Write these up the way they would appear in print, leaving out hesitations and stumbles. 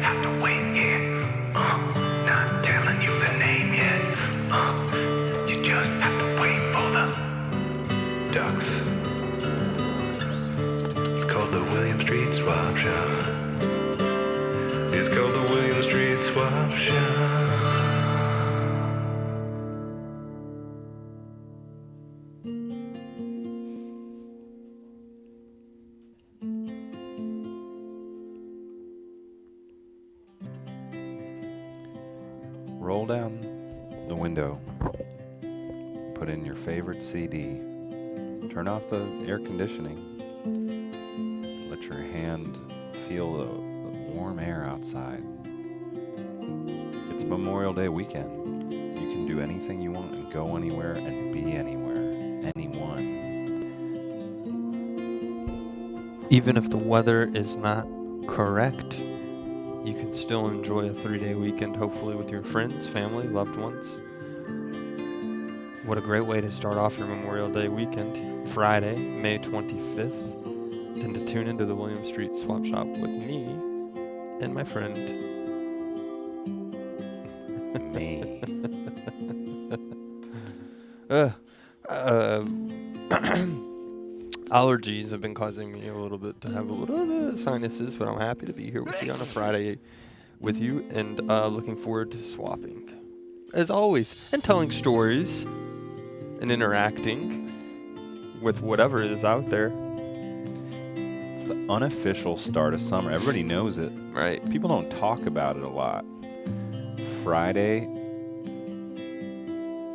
have to wait, yeah. Not telling you the name yet. You just have to wait for the ducks. It's called the William Street Swap Shop. It's called the William Street Swap Shop. Roll down the window. Put in your favorite CD. Turn off the air conditioning. Let your hand feel the warm air outside. It's Memorial Day weekend. You can do anything you want and go anywhere and be anywhere. Anyone. Even if the weather is not correct, you can still enjoy a 3-day weekend, hopefully with your friends, family, loved ones. What a great way to start off your Memorial Day weekend. Friday, May 25th. And to tune into the William Street Swap Shop with me and my friend. Me. Allergies have been causing me a little bit to have a little bit of sinuses, but I'm happy to be here with you on a Friday with you and looking forward to swapping. As always, and telling stories and interacting with whatever is out there. It's the unofficial start of summer. Everybody knows it. Right. People don't talk about it a lot. Friday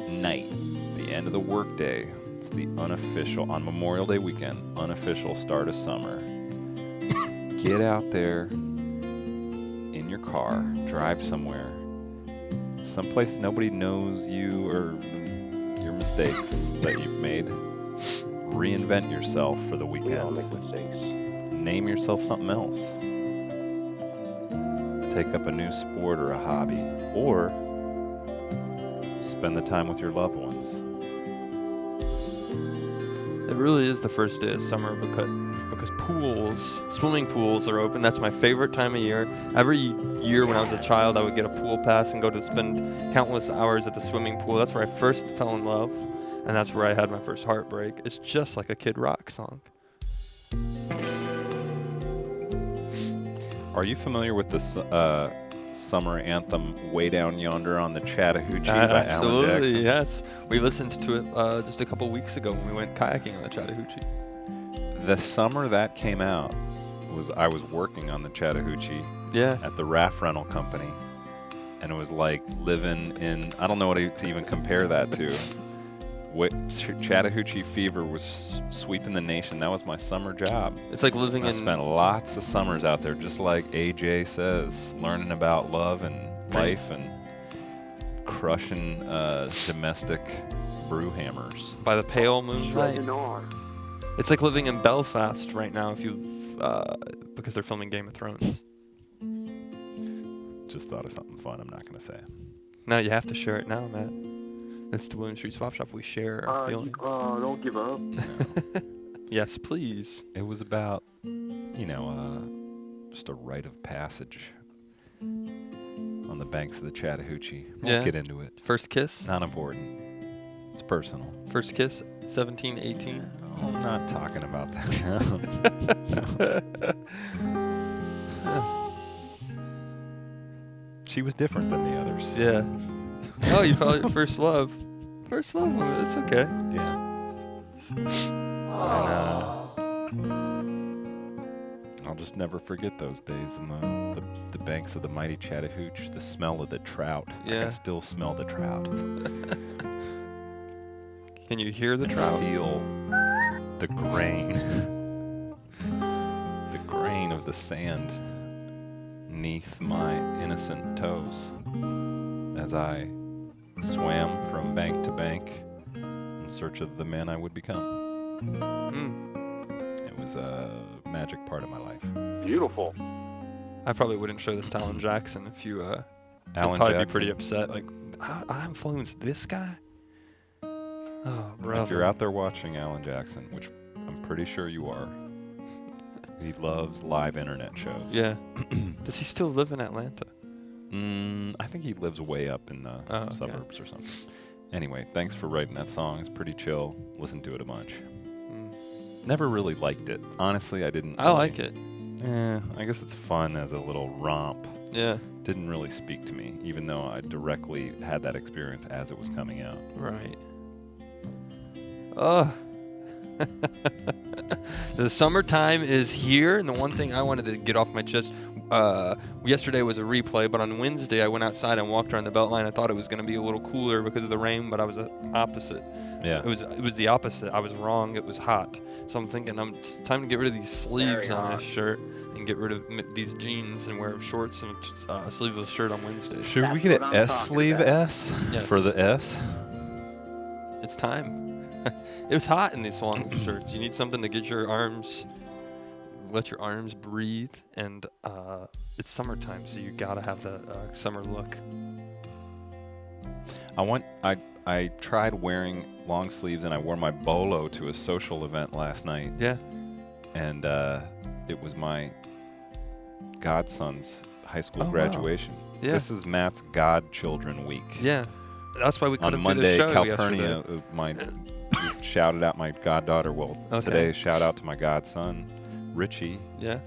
night, the end of the workday. It's the unofficial, on Memorial Day weekend, unofficial start of summer. Get out there in your car, drive somewhere, someplace nobody knows you or your mistakes that you've made. Reinvent yourself for the weekend. We all make mistakes. Name yourself something else. Take up a new sport or a hobby, or spend the time with your loved ones. It really is the first day of summer because swimming pools are open. That's my favorite time of year. Every year when I was a child, I would get a pool pass and go to spend countless hours at the swimming pool. That's where I first fell in love, and that's where I had my first heartbreak. It's just like a Kid Rock song. Are you familiar with this summer anthem, Way Down Yonder on the Chattahoochee by Alan Jackson? Absolutely, yes. We listened to it just a couple weeks ago when we went kayaking on the Chattahoochee. The summer that came out, I was working on the Chattahoochee at the raft rental company, and it was like living in, I don't know what to even compare that to. Chattahoochee fever was sweeping the nation. That was my summer job. It's like living I spent lots of summers out there, just like AJ says, learning about love and life and crushing domestic brew hammers. by the pale moonlight. Shredding R. It's like living in Belfast right now if you've because they're filming Game of Thrones. Just thought of something fun. I'm not going to say. No, you have to share it now, Matt. It's the William Street Swap Shop. We share our feelings. Don't give up. No. Yes, please. It was about, just a rite of passage on the banks of the Chattahoochee. Won't get into it. First kiss? Not important. It's personal. First kiss, 17, 18? I'm not talking about that now. She was different than the others. Yeah. Oh, you found your first love. First love, it's okay. Yeah. And, I'll just never forget those days in the banks of the mighty Chattahoochee, the smell of the trout. I Yeah. can still smell the trout. Can you hear the And trout? feel the grain. The grain of the sand neath my innocent toes as I swam from bank to bank in search of the man I would become. It was a magic part of my life. Beautiful. I probably wouldn't show this to Alan Jackson if you, Alan he'd probably Jackson. be pretty upset. Like, I influenced this guy? Oh, brother. If you're out there watching Alan Jackson, which I'm pretty sure you are, He loves live internet shows. Yeah. Does he still live in Atlanta? I think he lives way up in the okay. suburbs or something. Anyway, thanks for writing that song. It's pretty chill. Listen to it a bunch. Never really liked it. Honestly, I didn't. I like it. I guess it's fun as a little romp. Yeah. Didn't really speak to me, even though I directly had that experience as it was coming out. Right. Ugh. The summertime is here, and the one thing I wanted to get off my chest, yesterday was a replay, but on Wednesday I went outside and walked around the Beltline. I thought it was going to be a little cooler because of the rain, but I was opposite. Yeah. It was the opposite. I was wrong. It was hot. So I'm thinking it's time to get rid of these sleeves on this shirt and get rid of these jeans and wear shorts and a sleeveless shirt on Wednesday. Should we get an S sleeve S Yes. for the S? It's time. It was hot in these long shirts. You need something to get your arms, let your arms breathe, and it's summertime, so you gotta have the summer look. I tried wearing long sleeves, and I wore my bolo to a social event last night. Yeah. And it was my godson's high school wow. graduation. Yeah. This is Matt's godchildren week. Yeah. That's why we couldn't On Monday, do the show Calpurnia, yesterday. shouted out my goddaughter. Well, Okay. today, shout out to my godson, Richie, Yeah.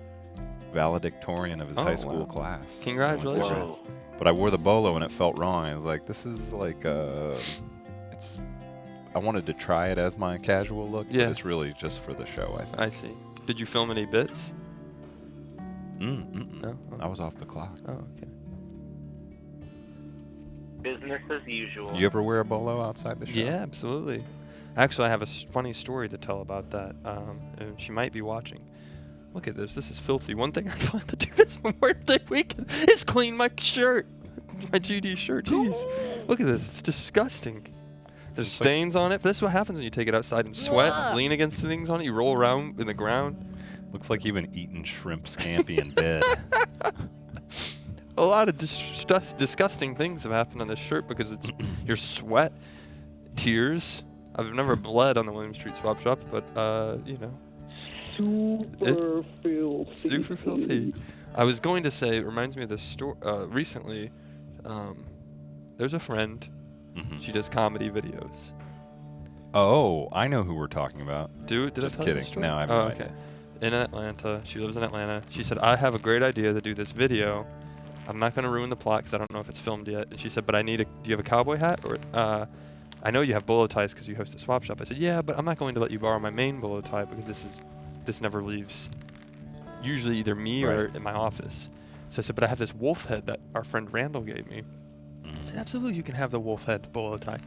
valedictorian of his high school wow. class. Congratulations. Whoa. But I wore the bolo and it felt wrong. I was like, this is like I wanted to try it as my casual look, Yeah. but it's really just for the show, I think. I see. Did you film any bits? No. Oh. I was off the clock. Oh, okay. Business as usual. You ever wear a bolo outside the show? Yeah, absolutely. Actually, I have a funny story to tell about that, and she might be watching. Look at this. This is filthy. One thing I plan to do this Memorial weekend is clean my shirt. My GD shirt. Jeez. Look at this. It's disgusting. There's stains on it. This is what happens when you take it outside and sweat, lean against the things on it. You roll around in the ground. Looks like you've been eating shrimp scampi in bed. A lot of disgusting things have happened on this shirt because it's your sweat, tears. I've never bled on the William Street Swap Shop, but, you know. Super filthy. Super filthy. I was going to say, it reminds me of this story. Recently, there's a friend. Mhm. She does comedy videos. Oh, I know who we're talking about. Did Just I tell you the kidding. story? No, I have oh, no okay. idea. In Atlanta. She lives in Atlanta. She said, I have a great idea to do this video. I'm not going to ruin the plot because I don't know if it's filmed yet. And she said, but do you have a cowboy hat? Or I know you have bolo ties because you host a swap shop. I said, yeah, but I'm not going to let you borrow my main bolo tie because this never leaves usually either me or Right. in my office. So I said, but I have this wolf head that our friend Randall gave me. I said, absolutely, you can have the wolf head bolo tie.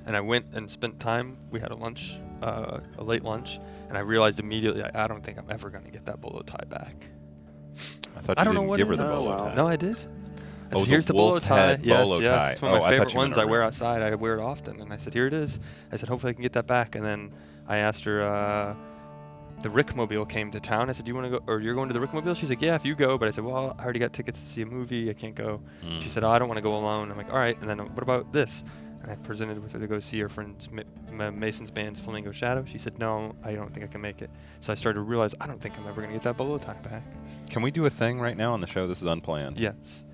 And I went and spent time. We had a lunch, a late lunch, and I realized immediately I don't think I'm ever going to get that bolo tie back. I thought I you don't know didn't what give her it the is. bolo Oh, wow. tie. No, I did. I Oh, said, the here's the bolo wolf tie. head Yes, bolo yes. tie. It's one of Oh, my I thought favorite you meant ones a I wear ring. outside. I wear it often. And I said, here it is. I said, hopefully I can get that back. And then I asked her, the Rickmobile came to town. I said, do you want to go, or you're going to the Rickmobile? She's like, yeah, if you go. But I said, well, I already got tickets to see a movie. I can't go. Mm. She said, oh, I don't want to go alone. I'm like, all right. And then what about this? And I presented with her to go see her friend's Mason's band's Flamingo Shadow. She said, no, I don't think I can make it. So I started to realize, I don't think I'm ever going to get that bolo tie back. Can we do a thing right now on the show? This is unplanned. Yes.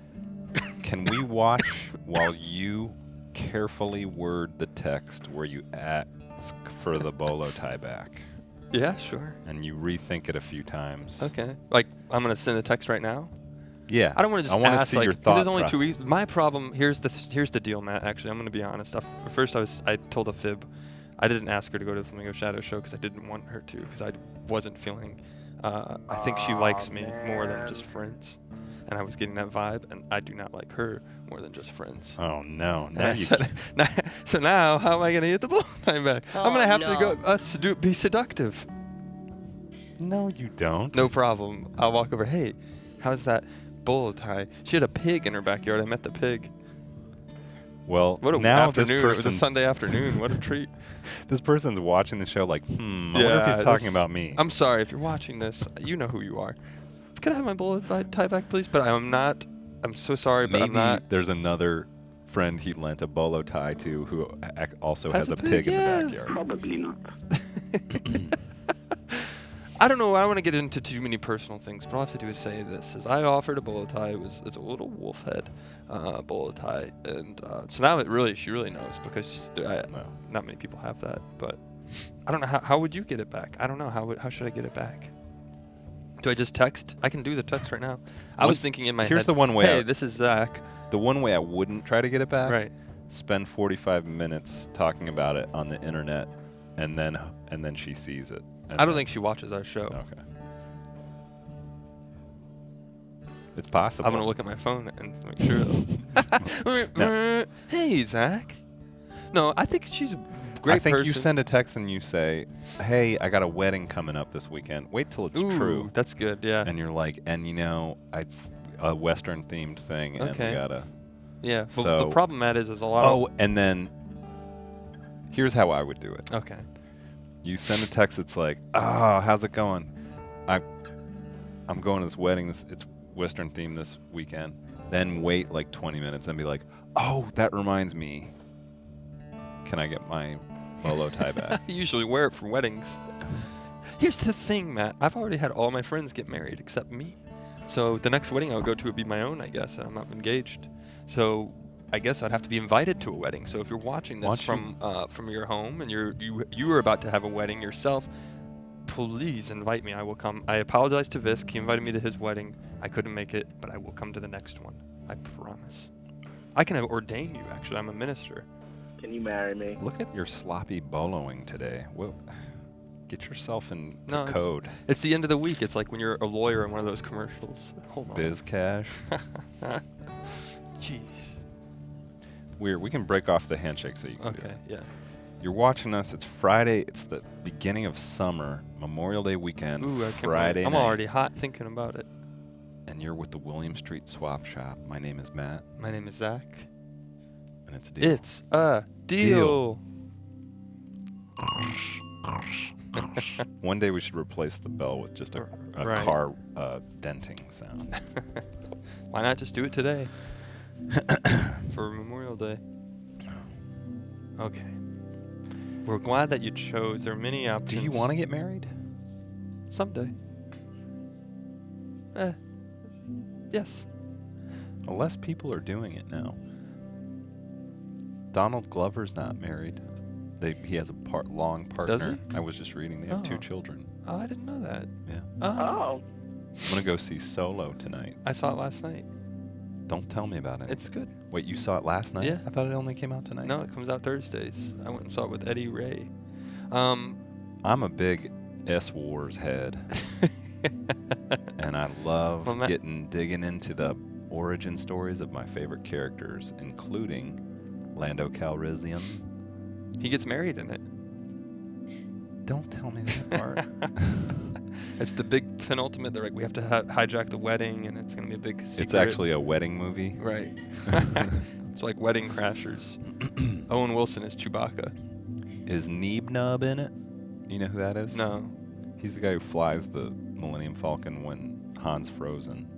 Can we watch while you carefully word the text where you ask for the bolo tie back? Yeah, sure. And you rethink it a few times. Okay. Like, I'm going to send a text right now. Yeah. I don't want to just I wanna ask, see like, your 'cause thought there's only process. 2 weeks. My problem, here's the deal, Matt, actually. I'm going to be honest. First, I told a fib. I didn't ask her to go to the Flamingo Shadow show because I didn't want her to, because I wasn't feeling, I think she likes me more than just friends. And I was getting that vibe, and I do not like her more than just friends. Oh, no. And Now I you said, so now, how am I going to get the bolo tie back? I'm going to have to go be seductive. No, you don't. No problem. I'll walk over. Hey, how's that bolo tie? She had a pig in her backyard. I met the pig. Well, What a now this afternoon. It was a person, Sunday afternoon. What a treat. this person's watching the show like, I wonder if he's talking about me. I'm sorry if you're watching this. You know who you are. Can I have my bolo tie back, please? But I'm not. I'm so sorry, but Maybe I'm not. there's another friend he lent a bolo tie to who also Has has a a pig pig, in yeah. the backyard. Probably not. I don't know. I want to get into too many personal things, but all I have to do is say this: is I offered a bolo tie. It's a little wolf head bolo tie, and so now she really knows because not many people have that. But I don't know how would you get it back? I don't know how should I get it back? Do I just text? I can do the text right now. I was thinking in my head. Here's the one way. Hey, this is Zach. The one way I wouldn't try to get it back. Right. Spend 45 minutes talking about it on the internet, and then she sees it. I don't think she watches our show. Okay. It's possible. I'm gonna look at my phone and make sure. No. Hey, Zach. No, I think she's a great I think person. you send a text and you say, "Hey, I got a wedding coming up this weekend. Wait till it's true." That's good. Yeah. And you're like, it's a Western themed thing, and we Okay. gotta. Yeah. Well, So- the problem, Matt, is a lot of. Oh, and then here's how I would do it. Okay. You send a text. It's like, how's it going? I'm going to this wedding. It's Western themed this weekend. Then wait like 20 minutes and be like, oh, that reminds me. Can I get my bolo tie back? I usually wear it for weddings. Here's the thing, Matt. I've already had all my friends get married except me. So the next wedding I would go to would be my own, I guess. I'm not engaged. So I guess I'd have to be invited to a wedding. So if you're watching this from your home and you are about to have a wedding yourself, please invite me. I will come. I apologize to Visk. He invited me to his wedding. I couldn't make it, but I will come to the next one. I promise. I can ordain you, actually. I'm a minister. Can you marry me? Look at your sloppy boloing today. Get yourself into No, code. It's the end of the week. It's like when you're a lawyer in one of those commercials. Hold on. Biz cash. Jeez. We can break off the handshake so you can do Okay, that. yeah. You're watching us. It's Friday. It's the beginning of summer, Memorial Day weekend. Ooh, I can't Friday wait. I'm night. already hot thinking about it. And you're with the William Street Swap Shop. My name is Matt, My name is Zach. and it's a deal. It's a deal. One day we should replace the bell with just a Right. car denting sound. Why not just do it today? For Memorial Day. Okay. We're glad that you chose. There are many options. Do you want to get married? Someday. Yes. Well, less people are doing it now. Donald Glover's not married. He has a long partner. Does he? I was just reading. They have 2 Oh. children. Oh, I didn't know that. Yeah. Oh. I'm gonna go see Solo tonight. I saw it last night. Don't tell me about it. It's good. Wait, you saw it last night? Yeah. I thought it only came out tonight. No, it comes out Thursdays. I went and saw it with Eddie Ray. I'm a big S Wars head, and I love Well, digging into the origin stories of my favorite characters, including Lando Calrissian. He gets married in it. Don't tell me that part. It's the big penultimate. They're like, we have to hijack the wedding, and it's going to be a big secret. It's actually a wedding movie. Right. It's like Wedding Crashers. Owen Wilson is Chewbacca. Is Neeb Nub in it? You know who that is? No. He's the guy who flies the Millennium Falcon when Han's frozen.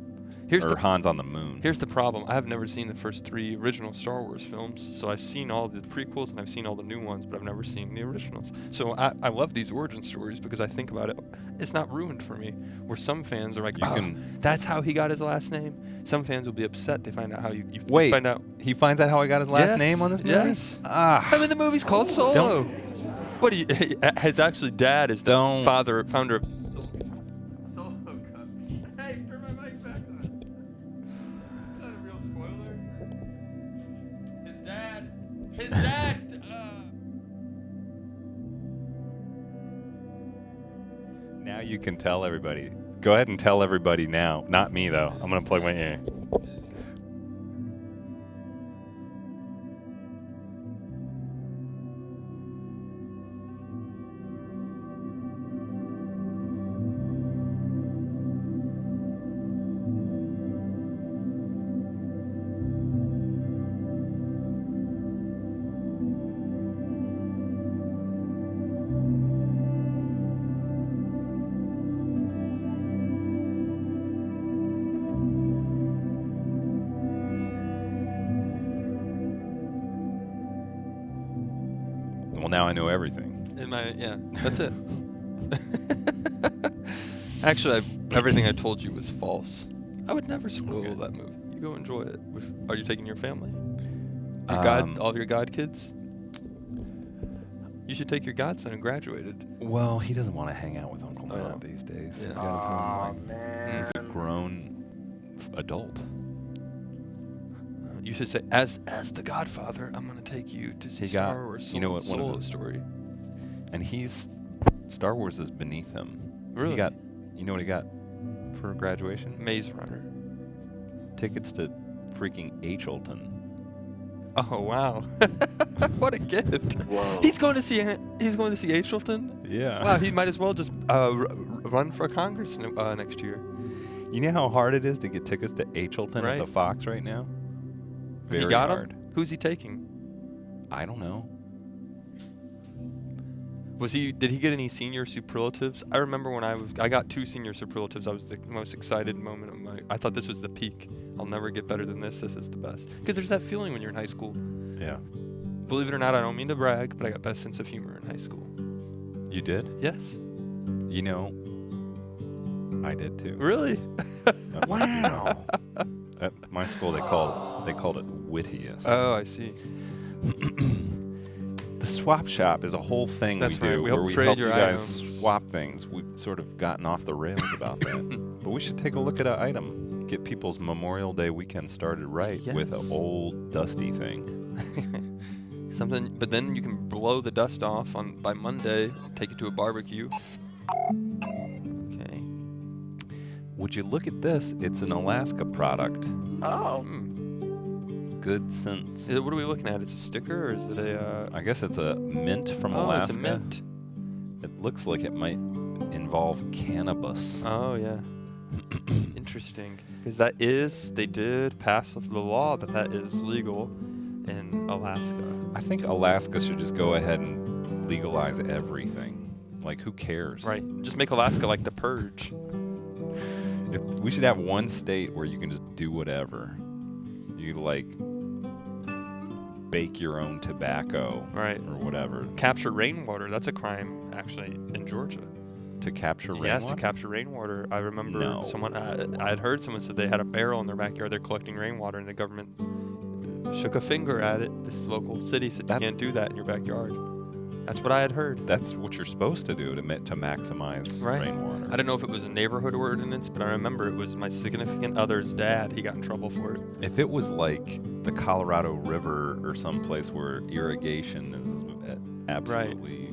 Here's or the Han's on the moon. Here's the problem. I have never seen the first 3 original Star Wars films, so I've seen all the prequels and I've seen all the new ones, but I've never seen the originals. So I love these origin stories because I think about it. It's not ruined for me. Where some fans are like, that's how he got his last name. Some fans will be upset. They find out how you Wait, find out. He finds out how he got his last Yes, name on this movie? yes. Ah. I mean, the movie's called Solo. What do you? His actually dad is the founder of Solo Cups. Hey, turn my mic back on. It's not a real spoiler. His dad. Now you can tell everybody. Go ahead and tell everybody now. Not me, though. I'm going to plug my ear. Well, now I know everything. Yeah, that's it. Actually, everything I told you was false. I would never spoil Okay. that movie. You go enjoy it. Are you taking your family? Um, All of your god kids? You should take your godson who graduated. Well, he doesn't want to hang out with Uncle Matt Oh. these days. Yeah. He's got his own Aw, life. man. He's a grown adult. You should say, as the Godfather, I'm gonna take you to see He got- Star Wars. you know what, one of Solo the- story. And Star Wars is beneath him. Really? You know what he got for graduation? Maze Runner. Tickets to freaking Achelton. Oh wow! What a gift! Whoa. He's going to see Achelton. Yeah. Wow, he might as well just run for Congress next year. You know how hard it is to get tickets to Achelton Right. at the Fox right now? Very he got hard. him. Who's he taking? I don't know. Did he get any senior superlatives? I remember when I got 2 senior superlatives. I was the most excited moment of I thought this was the peak. I'll never get better than this. This is the best. Because there's that feeling when you're in high school. Yeah. Believe it or not, I don't mean to brag, but I got best sense of humor in high school. You did? Yes. You know, I did too. Really? Wow. At my school, they called it wittiest. Oh, I see. The swap shop is a whole thing That's we right. do We where help we trade help your you guys items. swap things. We've sort of gotten off the rails about that. But we should take a look at an item. Get people's Memorial Day weekend started right with Yes. an old dusty thing. Something, but then you can blow the dust off by Monday. Take it to a barbecue. Okay. Would you look at this? It's an Alaska product. Oh. Good sense. What are we looking at? It's a sticker, or is it a? I guess it's a mint from Oh, Alaska. it's a mint. It looks like it might involve cannabis. Oh yeah. Interesting, because they did pass the law that is legal in Alaska. I think Alaska should just go ahead and legalize everything. Like, who cares? Right. Just make Alaska like the Purge. We should have one state where you can just do whatever. You like bake your own tobacco, Right. or whatever, Capture rainwater. That's a crime, actually, in Georgia. to capture rainwater. Yes, to capture rainwater. I remember No. someone. I had heard someone said they had a barrel in their backyard. They're collecting rainwater, and the government shook a finger at it. This local city said That's- you can't do that in your backyard. That's what I had heard. That's what you're supposed to do to maximize Right. rainwater. I don't know if it was a neighborhood ordinance, but I remember it was my significant other's dad. He got in trouble for it. If it was like the Colorado River or someplace where irrigation is absolutely,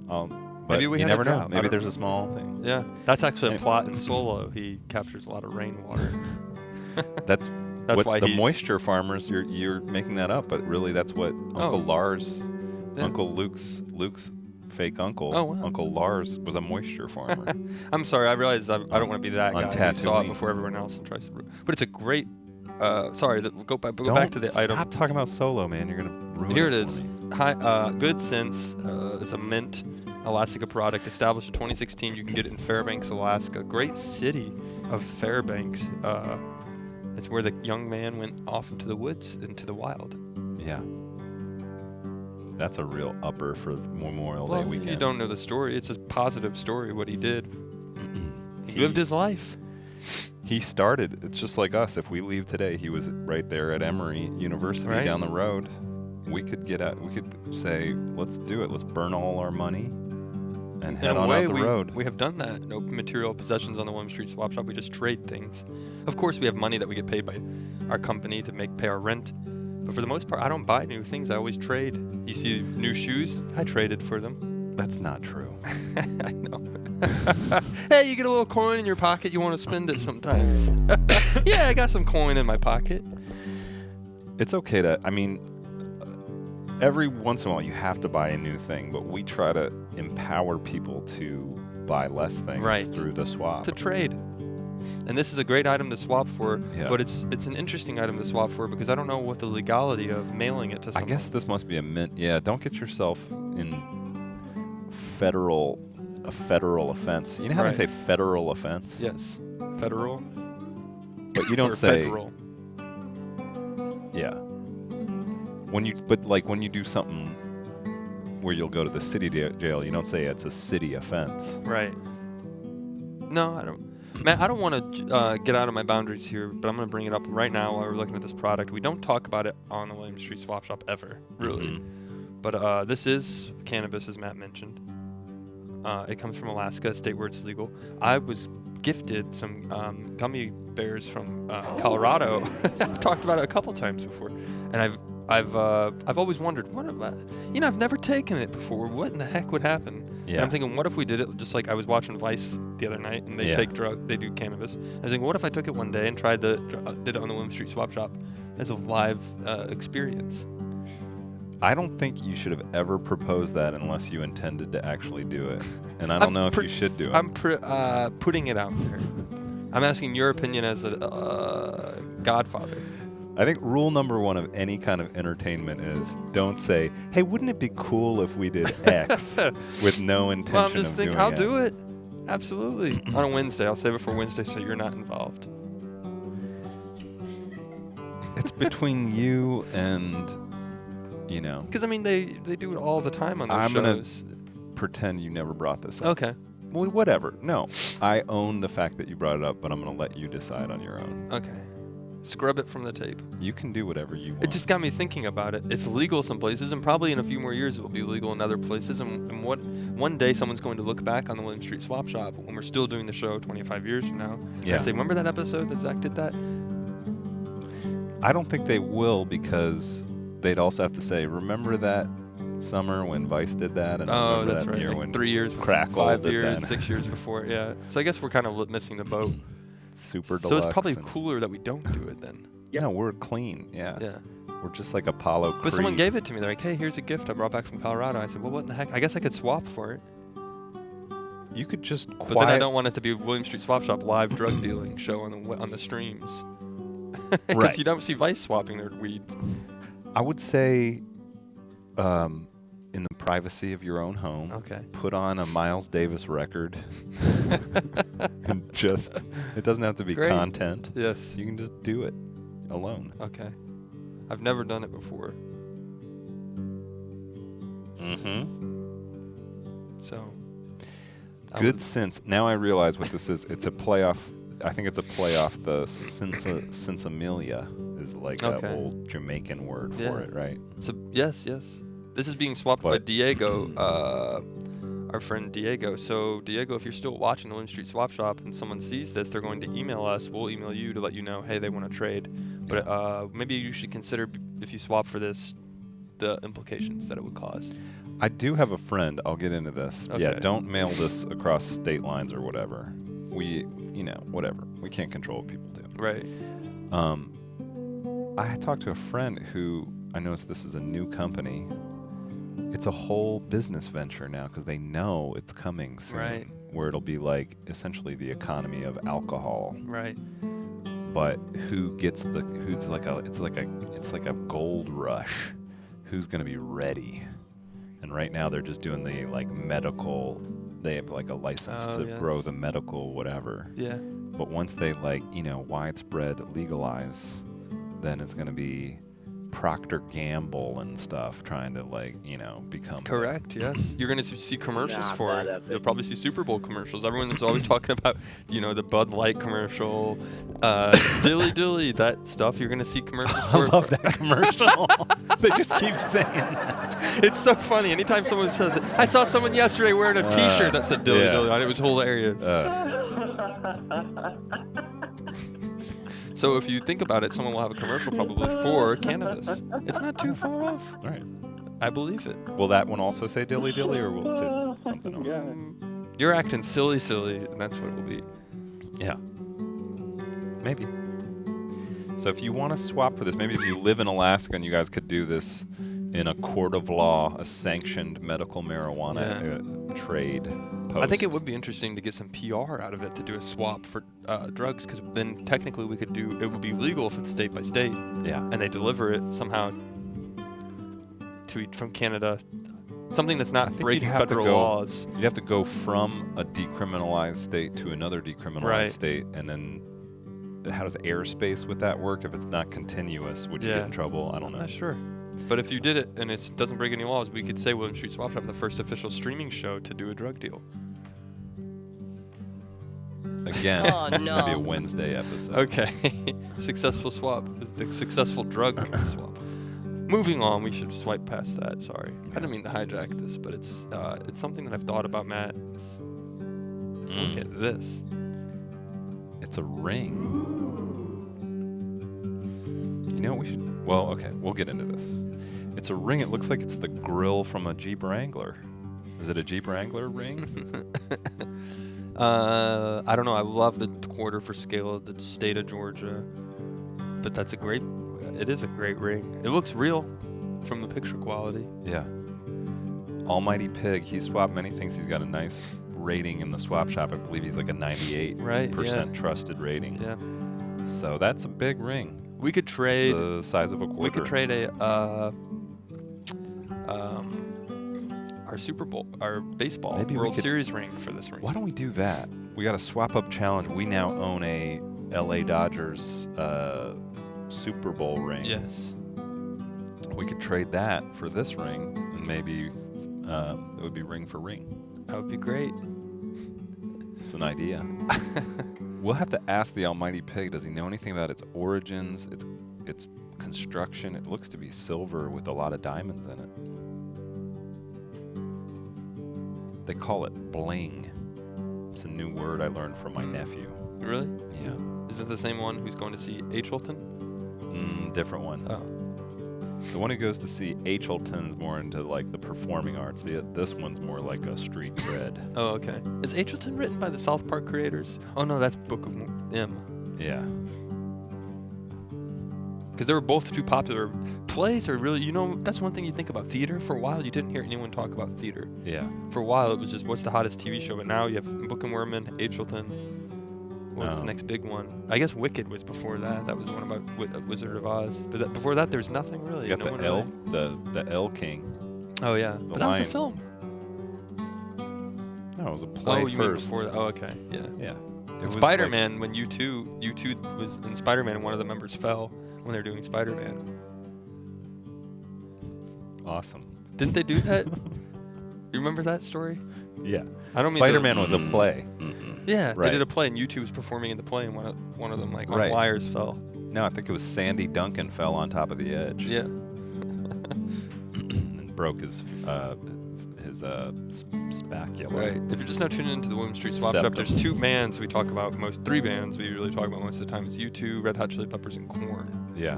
but Maybe we you had a never know. drought. I Maybe don't- there's a small thing. Yeah, that's actually a Hey. plot in Solo. He captures a lot of rainwater. That's That's what why the he's moisture farmers. You're making that up, but really that's what Uncle Lars, Yeah. Uncle Luke's fake uncle, Oh, wow. Uncle Lars was a moisture farmer. I'm sorry, I realized I don't want to be that On guy who saw it Tatooine. before everyone else and tries to. But it's a great. Sorry, go back to the Stop item. talking about Solo, man. You're gonna ruin Here it it is. for me. Hi, Good Sense. It's a mint Alaska product established in 2016. You can get it in Fairbanks, Alaska. Great city of Fairbanks. It's where the young man went off into the woods, into the wild. Yeah. That's a real upper for Memorial Day weekend. You don't know the story. It's a positive story. What he did. He He- lived his life. He started. It's just like us. If we leave today, he was right there at Emory University Right. down the road. We could get out. We could say, let's do it. Let's burn all our money and head In a on way, out the road. we have done that. No material possessions on the William Street Swap Shop. We just trade things. Of course, we have money that we get paid by our company to pay our rent. But for the most part, I don't buy new things. I always trade. You see new shoes? I traded for them. That's not true. I know. Hey, you get a little coin in your pocket. You want to spend it sometimes. Yeah, I got some coin in my pocket. It's okay to, I mean, every once in a while you have to buy a new thing, but we try to empower people to buy less things Right. through the swap. To trade. And this is a great item to swap for, Yeah. but it's an interesting item to swap for because I don't know what the legality of mailing it to I someone. guess this must be a mint. Yeah, don't get yourself in a federal offense. You know how Right. they say federal offense? Yes. Federal. But you don't or say federal. yeah. When you do something where you'll go to the city jail, you don't say it's a city offense. Right. No, I don't. Man, I don't want to get out of my boundaries here, but I'm going to bring it up right now while we're looking at this product. We don't talk about it on the William Street Swap Shop ever, really. Mhm. But this is cannabis, as Matt mentioned. It comes from Alaska, a state where it's legal. I was gifted some gummy bears from Colorado. I've talked about it a couple times before, and I've always wondered, I've never taken it before. What in the heck would happen? And Yeah. I'm thinking, what if we did it just like I was watching Vice the other night, and they they do cannabis. I was thinking, what if I took it one day and did it on the William Street Swap Shop as a live experience? I don't think you should have ever proposed that unless you intended to actually do it. And I don't know if you should do it. I'm putting it out there. I'm asking your opinion as a godfather. I think rule number 1 of any kind of entertainment is don't say, hey, wouldn't it be cool if we did X with no intention Well, I'm just of thinking, doing I'll it. do it. Absolutely. On a Wednesday. I'll save it for Wednesday so you're not involved. It's between you and, Because, I mean, they do it all the time on those I'm going shows. to pretend you never brought this up. Okay. Well, whatever. No, I own the fact that you brought it up, but I'm going to let you decide on your own. Okay. Scrub it from the tape. You can do whatever you want. It just got me thinking about it. It's legal some places, and probably in a few more years it will be legal in other places. And one day someone's going to look back on the William Street Swap Shop when we're still doing the show 25 years from now. Yeah. And say, remember that episode that Zach did that? I don't think they will, because they'd also have to say, remember that summer when Vice did that? And Oh, remember that's that right. year Like when 3 years, Crackle 5 did years, that. 6 years before. Yeah. So I guess we're kind of missing the boat. Super So deluxe. it's probably and- cooler that we don't do it then. No, we're clean. Yeah. Yeah. We're just like Apollo Creed. But someone gave it to me. They're like, hey, here's a gift I brought back from Colorado. I said, well, what in the heck? I guess I could swap for it. You could just But then I don't want it to be a William Street Swap Shop live drug dealing show on the streams. Because Right. you don't see Vice swapping their weed. I would say, in the privacy of your own home, Okay. put on a Miles Davis record. And just, it doesn't have to be Great. content. Yes. You can just do it alone. Okay. I've never done it before. Mm-hmm. So. Good sense. Now I realize what this is. It's a playoff. I think it's a playoff. The Sinsemilla is like Okay. an old Jamaican word for Yeah. it, right? So yes. This is being swapped by But- Diego, our friend Diego. So Diego, if you're still watching the William Street Swap Shop and someone sees this, they're going to email us. We'll email you to let you know, hey, they want to trade. But maybe you should consider, if you swap for this, the implications that it would cause. I do have a friend. I'll get into this. Yeah, Okay. don't mail this across state lines or whatever. Whatever. We can't control what people do. Right. I talked to a friend who, I noticed this is a new company. It's a whole business venture now because they know it's coming soon. Right. Where it'll be like essentially the economy of alcohol. Right. But it's like a gold rush. Who's going to be ready? And right now they're just doing the like medical. They have like a license to grow the medical whatever. Yeah. But once they widespread legalize, then it's going to be Procter Gamble and stuff trying to become Correct. Yes. You're going to see commercials Nah, for not it. epic. You'll probably see Super Bowl commercials. Everyone's always talking about, the Bud Light commercial, Dilly Dilly, that stuff. You're going to see commercials for I it. love that commercial. They just keep saying that. It's so funny. Anytime someone says it, I saw someone yesterday wearing a T-shirt that said Dilly yeah. Dilly on it. It was hilarious. So if you think about it, someone will have a commercial probably for cannabis. It's not too far off. All right. I believe it. Will that one also say dilly dilly, or will it say something else? Yeah. You're acting silly, and that's what it will be. Yeah. Maybe. So if you want to swap for this, maybe if you live in Alaska and you guys could do this in a court of law, a sanctioned medical marijuana trade post. I think it would be interesting to get some PR out of it to do a swap for drugs, because then technically it would be legal if it's state by state, Yeah. and they deliver it somehow from Canada, something that's I not think you'd breaking have to federal go- laws. You'd have to go from a decriminalized state to another decriminalized Right. state, and then how does airspace with that work if it's not continuous? Would you get Yeah. in trouble? I don't I'm know. not sure. But if you did it and it doesn't break any laws, we could say William Street Swap Shop, the first official streaming show to do a drug deal. Again, Oh, maybe a no. Wednesday episode. Okay. Successful swap. The successful drug swap. Moving on, we should swipe past that. Sorry, I didn't mean to hijack this, but it's something that I've thought about, Matt. Look at this. It's a ring. You know, we should. Well, okay, we'll get into this. It's a ring. It looks like it's the grill from a Jeep Wrangler. Is it a Jeep Wrangler ring? I don't know. I love the quarter for scale of the state of Georgia, but that's a great. It is a great ring. It looks real from the picture quality. Yeah. Almighty Pig. He swapped many things. He's got a nice rating in the swap shop. I believe he's like a 98% Right, yeah. trusted rating. Yeah. So that's a big ring. We could trade. It's the size of a quarter. We could trade our Super Bowl, our baseball Maybe we World could- Series ring for this ring. Why don't we do that? We got a swap up challenge. We now own a LA Dodgers Super Bowl ring. Yes. We could trade that for this ring, and maybe it would be ring for ring. That would be great. It's an idea. We'll have to ask the Almighty Pig. Does he know anything about its origins, its construction? It looks to be silver with a lot of diamonds in it. They call it bling. It's a new word I learned from my nephew. Really? Yeah. Is it the same one who's going to see Hilton? Different one. Oh. The one who goes to see Hilton's more into like the performing arts. This one's more like a street cred. Oh, okay. Is Hilton written by the South Park creators? Oh no, that's Book of M. Yeah. Because they were both too popular. Plays are really, that's one thing you think about theater. For a while, you didn't hear anyone talk about theater. Yeah. For a while, it was just what's the hottest TV show. But now you have Book of Mormon, Hilton. What's the next big one? I guess Wicked was before that. That was one about Wizard of Oz. But before that, there's nothing really. You got No one the L, really- the L King. Oh yeah, but that was a lion. film. No, it was a play Oh, you mean first. before that? Oh, okay, yeah. Yeah. And It was Spider-Man, when U2 was in Spider-Man, and one of the members fell when they were doing Spider-Man. like, awesome. Didn't they do that? You remember that story? Yeah. I don't mean Spider-Man was a play. Yeah, they Right. did a play, and U2 was performing in the play, and one of them like on Right. wires fell. No, I think it was Sandy Duncan fell on top of the edge. Yeah. And broke his spacula. Right. If you're just now tuning into the William Street Swap Shop, Septum. there's two bands we talk about three bands we really talk about most of the time. It's U2, Red Hot Chili Peppers, and Korn. Yeah.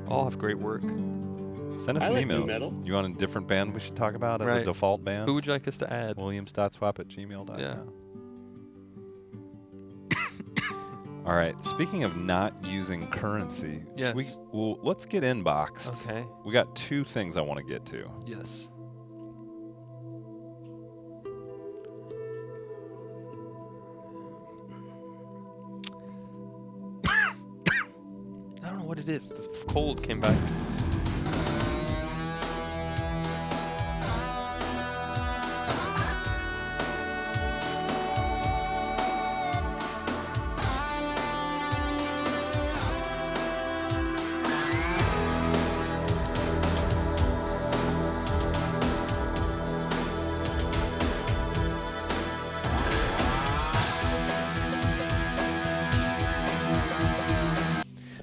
All have great work. Send us I an like email. nu metal. You want a different band we should talk about as a Right. default band? Who would you like us to add? williams.swap@gmail.com. Yeah. All right. Speaking of not using currency, Yes. let's get inboxed. Okay. We got two things I want to get to. Yes. I don't know what it is. The cold came back.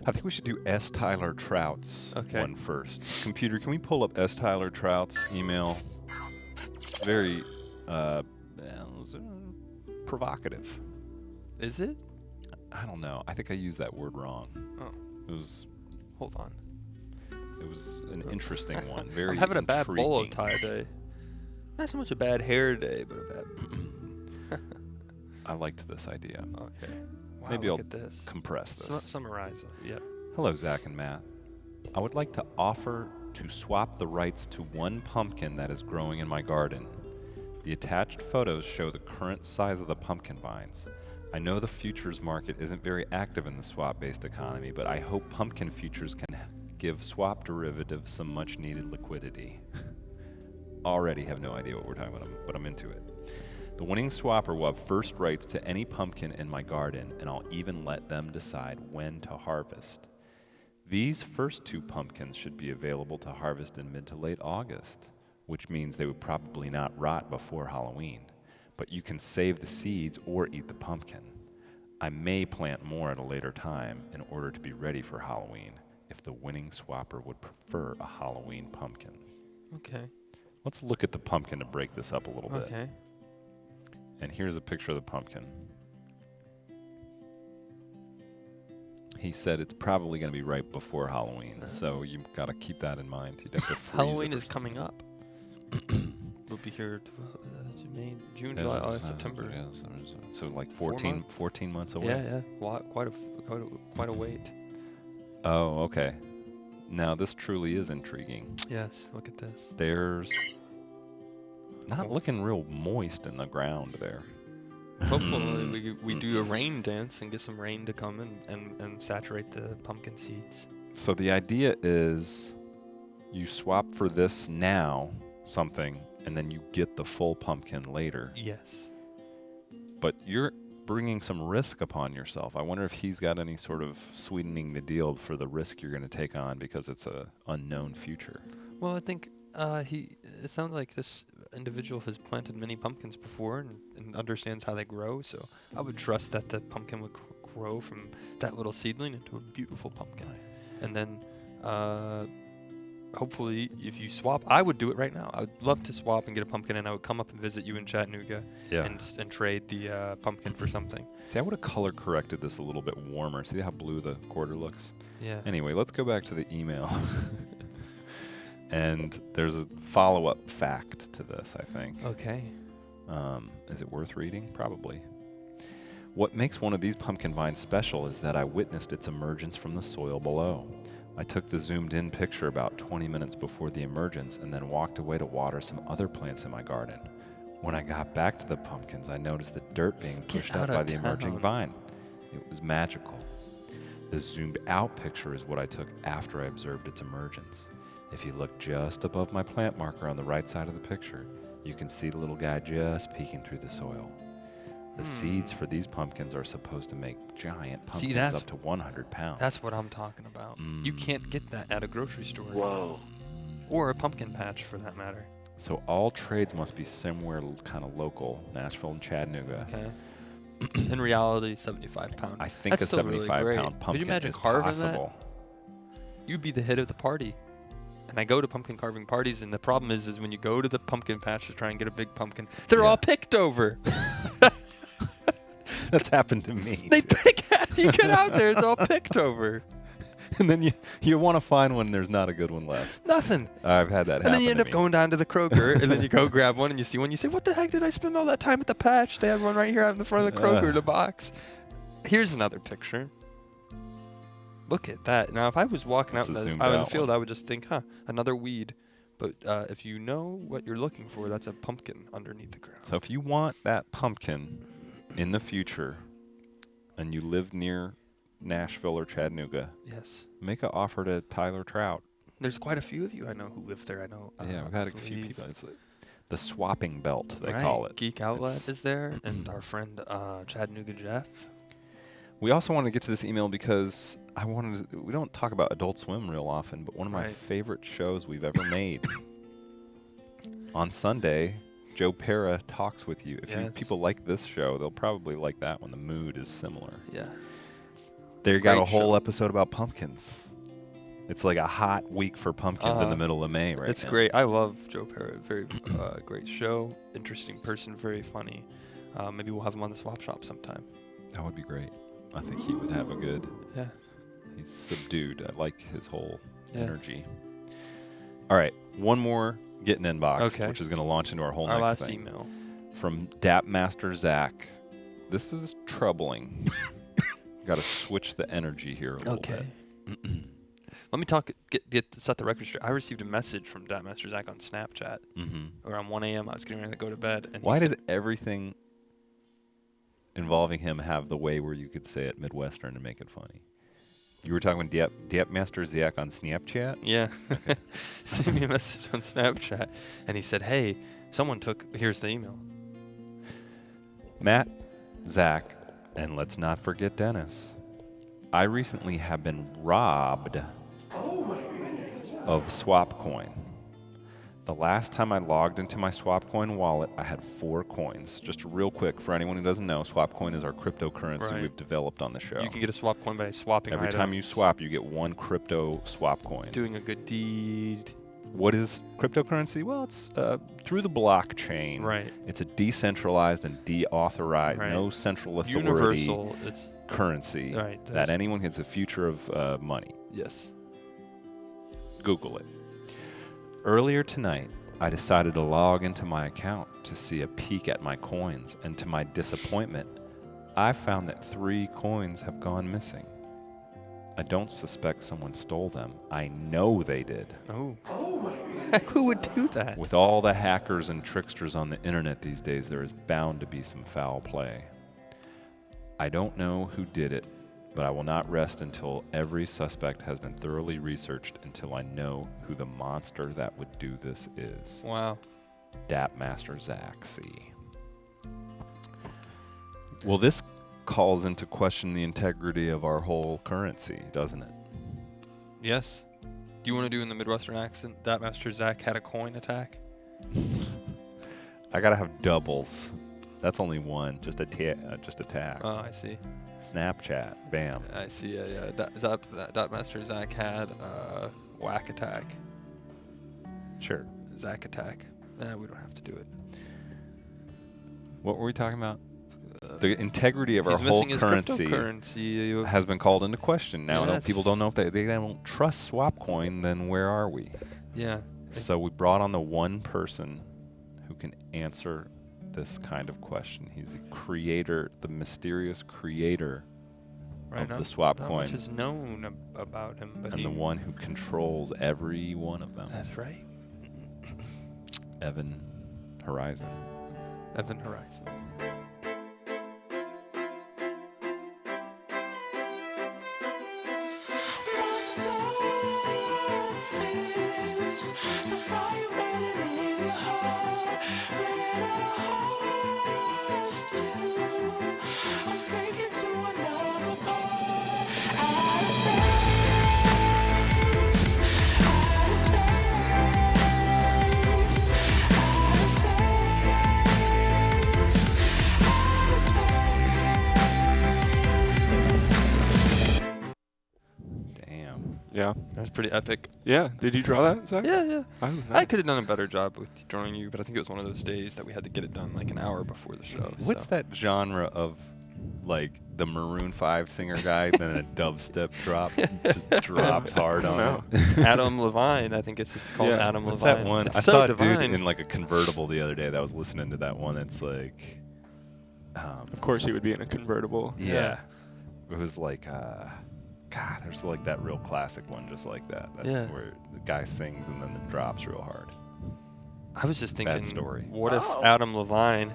I think we should do S. Tyler Trout's Okay. one first. Computer, can we pull up S. Tyler Trout's email? It's very provocative. Is it? I don't know. I think I used that word wrong. Oh, It was hold on. an interesting one. Very I'm having a bad bolo intriguing. tie day. Not so much a bad hair day, but a bad. I liked this idea. Okay. Wow, Maybe look I'll at this. compress this. Summarize it. Yeah. Hello, Zach and Matt. I would like to offer to swap the rights to one pumpkin that is growing in my garden. The attached photos show the current size of the pumpkin vines. I know the futures market isn't very active in the swap-based economy, but I hope pumpkin futures can give swap derivatives some much-needed liquidity. Already have no idea what we're talking about, but I'm into it. The winning swapper will have first rights to any pumpkin in my garden, and I'll even let them decide when to harvest. These first two pumpkins should be available to harvest in mid to late August, which means they would probably not rot before Halloween. but you can save the seeds or eat the pumpkin. I may plant more at a later time in order to be ready for Halloween if the winning swapper would prefer a Halloween pumpkin. Okay. Let's look at the pumpkin to break this up a little bit. Okay. And here's a picture of the pumpkin. He said it's probably going to be right before Halloween, so you've got to keep that in mind. You'd have to freeze Halloween it or is coming up. We'll be here May, June, Yeah, July, so- August, so- September. So like 4 14, months. 14 months away. Yeah, yeah. Quite a wait. Oh, okay. Now this truly is intriguing. Yes, look at this. There's not Oh. looking real moist in the ground there. Hopefully we do a rain dance and get some rain to come and saturate the pumpkin seeds. So the idea is you swap for this now, something, and then you get the full pumpkin later. Yes. But you're bringing some risk upon yourself. I wonder if he's got any sort of sweetening the deal for the risk you're going to take on because it's a unknown future. Well, I think it sounds like this individual has planted many pumpkins before and understands how they grow, so I would trust that the pumpkin would grow from that little seedling into a beautiful pumpkin. And then hopefully if you swap, I would do it right now. I would love to swap and get a pumpkin, and I would come up and visit you in Chattanooga and trade the pumpkin for something. See, I would have color corrected this a little bit warmer. See how blue the quarter looks? Yeah. Anyway, let's go back to the email. And there's a follow-up fact to this, I think. Okay. Is it worth reading? Probably. What makes one of these pumpkin vines special is that I witnessed its emergence from the soil below. I took the zoomed-in picture about 20 minutes before the emergence and then walked away to water some other plants in my garden. When I got back to the pumpkins, I noticed the dirt being pushed up by the emerging vine. It was magical. The zoomed-out picture is what I took after I observed its emergence. If you look just above my plant marker on the right side of the picture, you can see the little guy just peeking through the soil. The seeds for these pumpkins are supposed to make giant pumpkins that's- up to 100 pounds. That's what I'm talking about. You can't get that at a grocery store. Wow. Or a pumpkin patch, for that matter. So all trades must be somewhere kind of local, Nashville and Chattanooga. Okay. In reality, 75 pound. I think That's a still really 75 great. pound pumpkin Could you imagine is carving possible. that? You'd be the hit of the party. And I go to pumpkin carving parties, and the problem is when you go to the pumpkin patch to try and get a big pumpkin, they're Yeah. all picked over. That's happened to me. They too. pick. You get out there, it's all picked over. And then you want to find one, there's not a good one left. Nothing. I've had that happen. And then you end to up me. going down to the Kroger, and then you go grab one, and you see one. You say, "What the heck did I spend all that time at the patch? They had one right here out in the front of the Kroger, the box." Here's another picture. Look at that. Now, if I was walking out That's in a the, zoomed out in the out field, one. I would just think, another weed. But if you know what you're looking for, that's a pumpkin underneath the ground. So if you want that pumpkin in the future, and you live near Nashville or Chattanooga, Yes. make an offer to Tyler Trout. There's quite a few of you I know who live there. I know. Yeah, we've had a few believe- people. It's the swapping belt, they right. call it. Geek Outlet It's- is there, and our friend Chattanooga Jeff. We also want to get to this email because we don't talk about Adult Swim real often, but one of my Right. favorite shows we've ever made. On Sunday, Joe Pera talks with you. If you Yes. people like this show, they'll probably like that one. The mood is similar. Yeah. They got a Great whole show. episode about pumpkins. It's like a hot week for pumpkins in the middle of May right It's now. great. I love Joe Parrott. Very great show. Interesting person. Very funny. Maybe we'll have him on the swap shop sometime. That would be great. I think he would have a good. Yeah. He's subdued. I like his whole Yeah. energy. All right, one more Gettin inbox, Okay. which is going to launch into our whole Our next last thing. email. From Dapmaster Zach. This is troubling. Got to switch the energy here a little Okay. bit. Let me set the record straight. I received a message from Master Zach on Snapchat around 1 a.m. I was getting ready to go to bed. And Why he does said, everything involving him have the way where you could say it Midwestern and make it funny? You were talking with Dapmaster Zach on Snapchat? Yeah. Sent me a message on Snapchat. And he said, hey, here's the email. Matt, Zach, and let's not forget Dennis. I recently have been robbed of swap coin. The last time I logged into my Swapcoin wallet, I had 4 coins. Just real quick, for anyone who doesn't know, Swapcoin is our cryptocurrency Right. we've developed on the show. You can get a swap coin by swapping Every time you items, swap, you get 1 crypto swap coin. doing a good deed. What is cryptocurrency? Well, it's through the blockchain. Right. It's a decentralized and deauthorized, Right. no central authority Universal. It's currency right. that anyone gets the future of money. Yes. Google it. Earlier tonight, I decided to log into my account to see a peek at my coins, and to my disappointment, I found that 3 coins have gone missing. I don't suspect someone stole them. I know they did. Oh. Heck, who would do that? With all the hackers and tricksters on the internet these days, there is bound to be some foul play. I don't know who did it, but I will not rest until every suspect has been thoroughly researched, until I know who the monster that would do this is. Wow. DAP Master Zach C. Well, this calls into question the integrity of our whole currency, doesn't it? Yes. Do you want to do in the Midwestern accent that Master Zach had a coin attack? I gotta have doubles. That's only one, just attack. Oh, I see. Snapchat, bam. I see. Yeah. That Master Zach had a whack attack. Sure. Zach attack. We don't have to do it. What were we talking about? The integrity of our He's whole missing his currency cryptocurrency. has been called into question. Now, Yes. people don't know if they don't trust Swapcoin, then where are we? Yeah. So we brought on the one person who can answer this kind of question. He's the creator, the mysterious creator Right. of the Not much Swapcoin, is known about him, but and he, the one who controls every one of them. That's right. Evan Horizon. Evan Horizon. My soul feels the fire burning in your heart. When I hold you, I'm taken to another part. Out of space, out of space, out of space, out of space. Damn. Yeah. That's pretty epic. Yeah. Did you draw that, Zach? Yeah. Oh, I nice. could have done a better job with drawing you, but I think it was one of those days that we had to get it done like an hour before the show. What's so. that genre of, like, the Maroon 5 singer guy, then a dubstep drop, just drops hard I on don't it? Adam Levine. I think it's just called Yeah. Adam What's Levine. that one? It's I so saw a divine. dude in like a convertible the other day that was listening to that one. It's like, Of course, he would be in a convertible. yeah. It was like, God, there's like that real classic one just like that. Yeah. Where the guy sings and then it drops real hard. I was just thinking, Bad story. what if Adam Levine,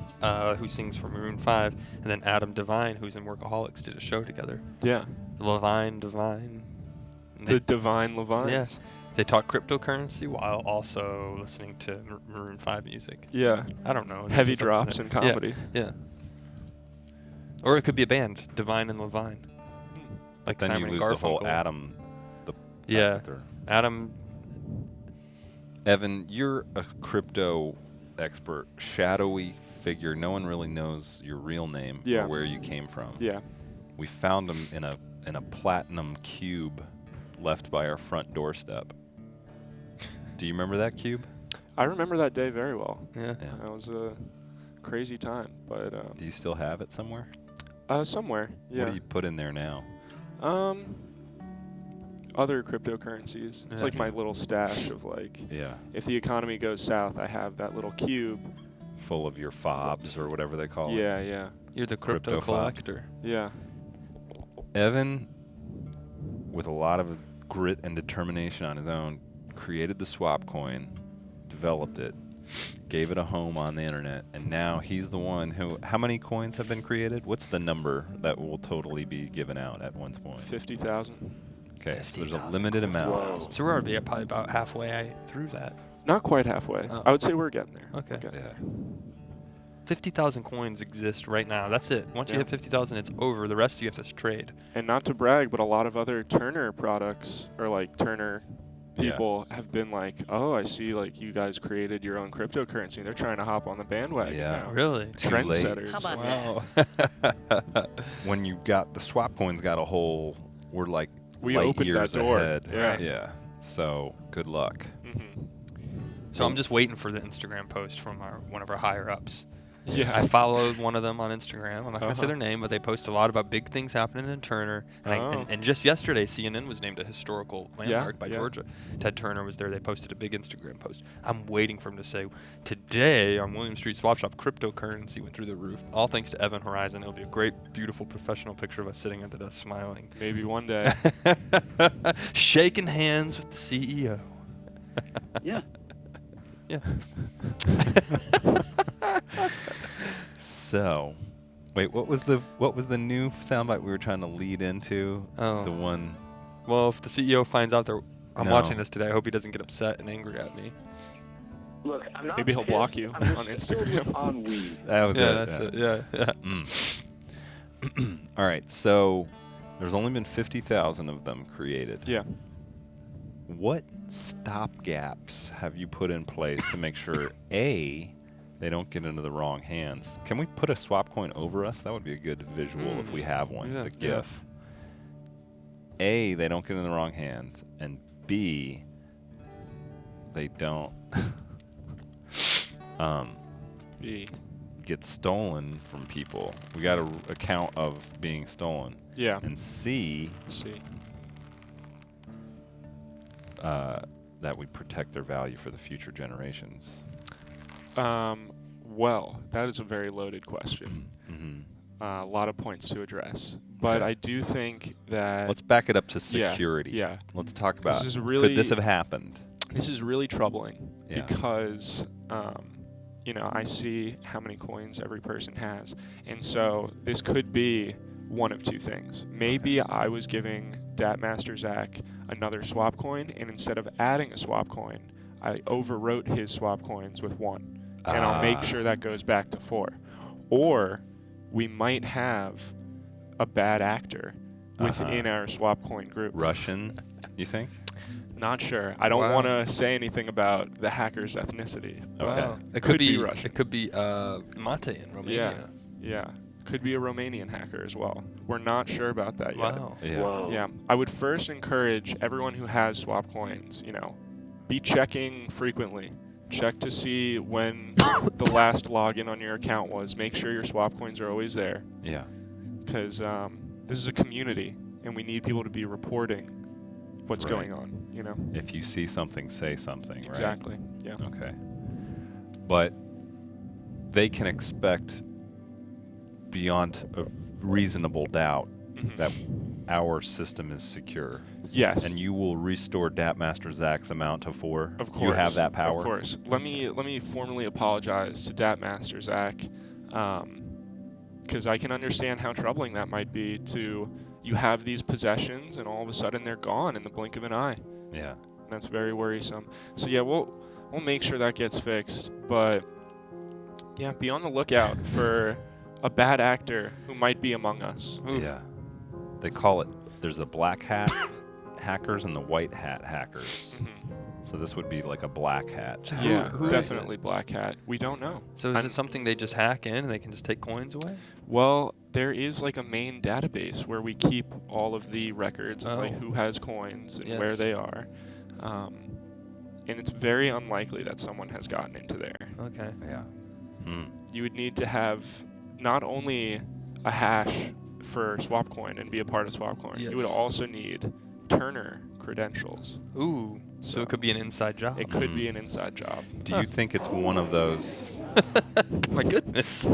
who sings for Maroon 5, and then Adam Devine, who's in Workaholics, did a show together? Yeah. Levine, Devine. And The Divine Levines. Yeah. They talk cryptocurrency while also listening to Maroon 5 music. Yeah. I don't know. Heavy It's just up to drops them. in comedy. Yeah. Or it could be a band, Divine and Levine. Like Then Simon you lose Garfunkel. the whole Adam. Yeah. factor. Adam. Evan, you're a crypto expert, shadowy figure. No one really knows your real name Yeah. or where you came from. Yeah. We found him in a platinum cube left by our front doorstep. Do you remember that cube? I remember that day very well. Yeah. Yeah. That was a crazy time, but Do you still have it somewhere? somewhere. Yeah. What do you put in there now? Other cryptocurrencies. It's Yeah. like my little stash of like, Yeah. if the economy goes south, I have that little cube. Full of your fobs or whatever they call it. Yeah, yeah, You're the crypto Crypto fob. collector. yeah. Evan, with a lot of grit and determination on his own, created the swap coin, developed it, gave it a home on the internet, and now he's the one who. How many coins have been created? What's the number that will totally be given out at one point? 50,000. Okay, so there's a 50,000 limited coins. amount. Whoa. So we're already probably about halfway through that. Not quite halfway. Oh. I would say we're getting there. Okay. Yeah. 50,000 coins exist right now. That's it. Once you Yeah. hit 50,000, it's over. The rest you have to trade. And not to brag, but a lot of other Turner products, or like Turner Yeah. people have been like, "Oh, I see. Like you guys created your own cryptocurrency. They're trying to hop on the bandwagon Yeah. now." Really? Too late. Trendsetters. How about Wow. When you got the swap coins got a whole, we're like We light opened that years door. ahead. Yeah. Yeah. So good luck. Hmm. So I'm just waiting for the Instagram post from one of our higher ups. Yeah. I followed one of them on Instagram. I'm not going to say Uh-huh. their name, but they post a lot about big things happening in Turner. And, Oh. and just yesterday, CNN was named a historical landmark by yeah. Georgia. Ted Turner was there. They posted a big Instagram post. I'm waiting for him to say, today on William Street Swap Shop, cryptocurrency went through the roof. All thanks to Evan Horizon. It'll be a great, beautiful, professional picture of us sitting at the desk smiling. Maybe one day. Shaking hands with the CEO. Yeah. Yeah. So, wait, what was the new soundbite we were trying to lead into? Oh. The one. Well, if the CEO finds out that I'm No. watching this today, I hope he doesn't get upset and angry at me. Look, I'm not. Maybe he'll pissed, block you I'm on just filled with Instagram. ennui. That was Yeah, it. that's it. Yeah, yeah. Mm. All right, so there's only been 50,000 of them created. Yeah. What stopgaps have you put in place to make sure A, they don't get into the wrong hands? Can we put a swap coin over us? That would be a good visual if we have one, Yeah, the yeah. GIF. A, they don't get in the wrong hands, and B, they don't B. get stolen from people. We got a account of being stolen. Yeah. And C, C. that we protect their value for the future generations. Well, that is a very loaded question. Mm-hmm. A lot of points to address. But Okay. I do think that Let's back it up to yeah, security. Yeah. Let's talk about This is really could this have happened? This is really troubling Yeah. because I see how many coins every person has. And so this could be one of two things. Maybe I was giving Datmaster Zach another swap coin, and instead of adding a swap coin, I overwrote his swap coins with 1. And I'll make sure that goes back to 4. Or we might have a bad actor within our swap coin group. Russian, you think? Not sure. I don't Wow. want to say anything about the hacker's ethnicity. Okay. Wow. It Could could be be Russian. It could be Mate in Romania. Yeah. Could be a Romanian hacker as well. We're not sure about that yet. Wow. Yeah. Whoa. Yeah. I would first encourage everyone who has swap coins, be checking frequently. Check to see when the last login on your account was. Make sure your swap coins are always there, Yeah. because this is a community, and we need people to be reporting what's Right. going on. If you see something, say something, Exactly. Yeah. right? Okay. But they can expect beyond a reasonable doubt Mhm. that our system is secure. Yes. And you will restore Datmaster Zach's amount to 4. Of course. You have that power. Of course. Let me formally apologize to Datmaster Zach, because I can understand how troubling that might be to you have these possessions and all of a sudden they're gone in the blink of an eye. Yeah. And that's very worrisome. So yeah, we'll make sure that gets fixed. But yeah, be on the lookout for a bad actor who might be among us. Oof. Yeah. They call it, there's the black hat hackers and the white hat hackers. Mhm. So this would be like a black hat. Yeah, who is definitely black hat. We don't know. So is I'm- it something they just hack in and they can just take coins away? Well, there is like a main database where we keep all of the records of like Oh. who has coins and Yes. where they are. And it's very unlikely that someone has gotten into there. Okay. Yeah. Hmm. You would need to have not only a hash for Swapcoin and be a part of Swapcoin, you would Yes. also need Turner credentials. Ooh. So it could be an inside job. It could be an inside job. Do you think it's one of those My goodness.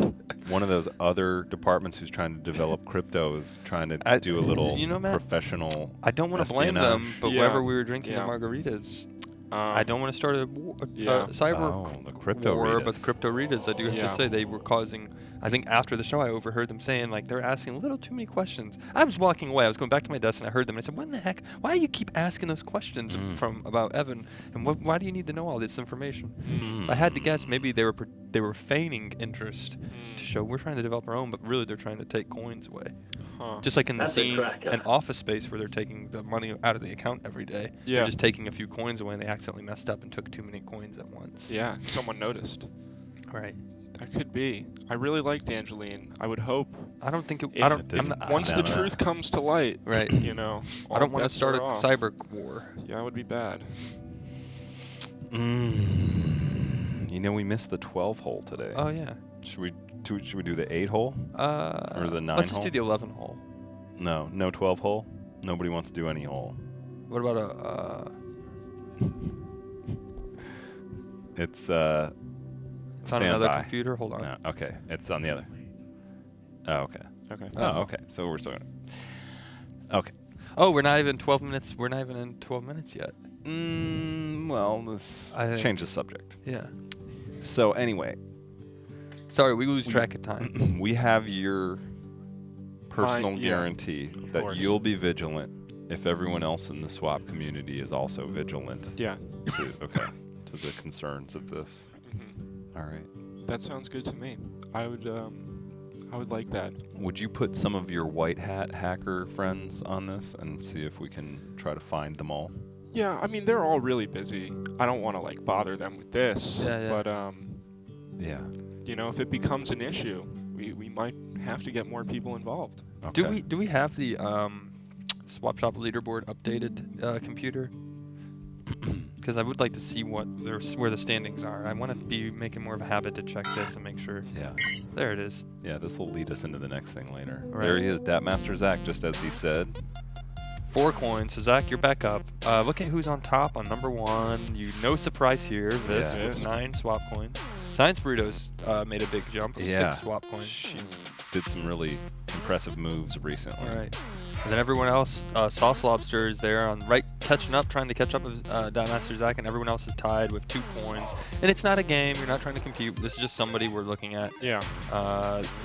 one of those other departments who's trying to develop cryptos, trying to I- do a little you know, Matt, professional? I don't want to blame them, Espionage. but Yeah. wherever we were drinking Yeah. the margaritas, I don't want to start a Yeah. cyber Oh, the crypto war, but Ritas. the crypto Ritas, I do have Yeah. to say, they were causing I think after the show, I overheard them saying, like, they're asking a little too many questions. I was walking away. I was going back to my desk, and I heard them. And I said, what in the heck? Why do you keep asking those questions about Evan? And why do you need to know all this information? If I had to guess, maybe they were feigning interest to show we're trying to develop our own, but really they're trying to take coins away. Huh. Just like in the That's a scene cracker. in Office Space where they're taking the money out of the account every day. Yeah. They're just taking a few coins away, and they accidentally messed up and took too many coins at once. Yeah, someone noticed. Right. That could be. I really liked Angeline. I would hope. I don't think it. If I don't. it didn't- I'm not, Once no, the no. truth comes to light, Right. you know. I all don't want to bets start a are off. cyber war. Yeah, that would be bad. You know, we missed the 12 hole today. Oh yeah. Should we do the 8 hole? Or the 9 Let's just hole? do the 11 hole. No 12 hole. Nobody wants to do any hole. What about a? It's It's on stand another by. computer. Hold on. No, okay. It's on the other. Oh, okay. Okay. Oh, okay. So we're still gonna. Okay. Oh, we're not even 12 minutes. We're not even in 12 minutes yet. Well, let's I think- change the subject. Yeah. So anyway, Sorry, we lose track of time. we have your personal yeah, guarantee of that course. you'll be vigilant if everyone else in the swap community is also vigilant Yeah. to the concerns of this. Hmm. All right. That sounds good to me. I would like that. Would you put some of your white hat hacker friends on this and see if we can try to find them all? Yeah, I mean they're all really busy. I don't want to like bother them with this. Yeah, yeah. But Yeah. you know, if it becomes an issue, we might have to get more people involved. Okay. Do we have the Swap Shop leaderboard updated computer? Because I would like to see where the standings are. I want to be making more of a habit to check this and make sure. Yeah. There it is. Yeah, this will lead us into the next thing later. Right. There he is, Master Zach, just as he said. 4 coins. So Zach, you're back up. Look at who's on top on number 1. No surprise here. This Yeah. with 9 swap coins. Science Burritos made a big jump with 6 swap coins. She did some really impressive moves recently. All right. And then everyone else, Sauce Lobster is there on catching up, trying to catch up with Master Zach, and everyone else is tied with 2 coins. And it's not a game. You're not trying to compete. This is just somebody we're looking at. Yeah.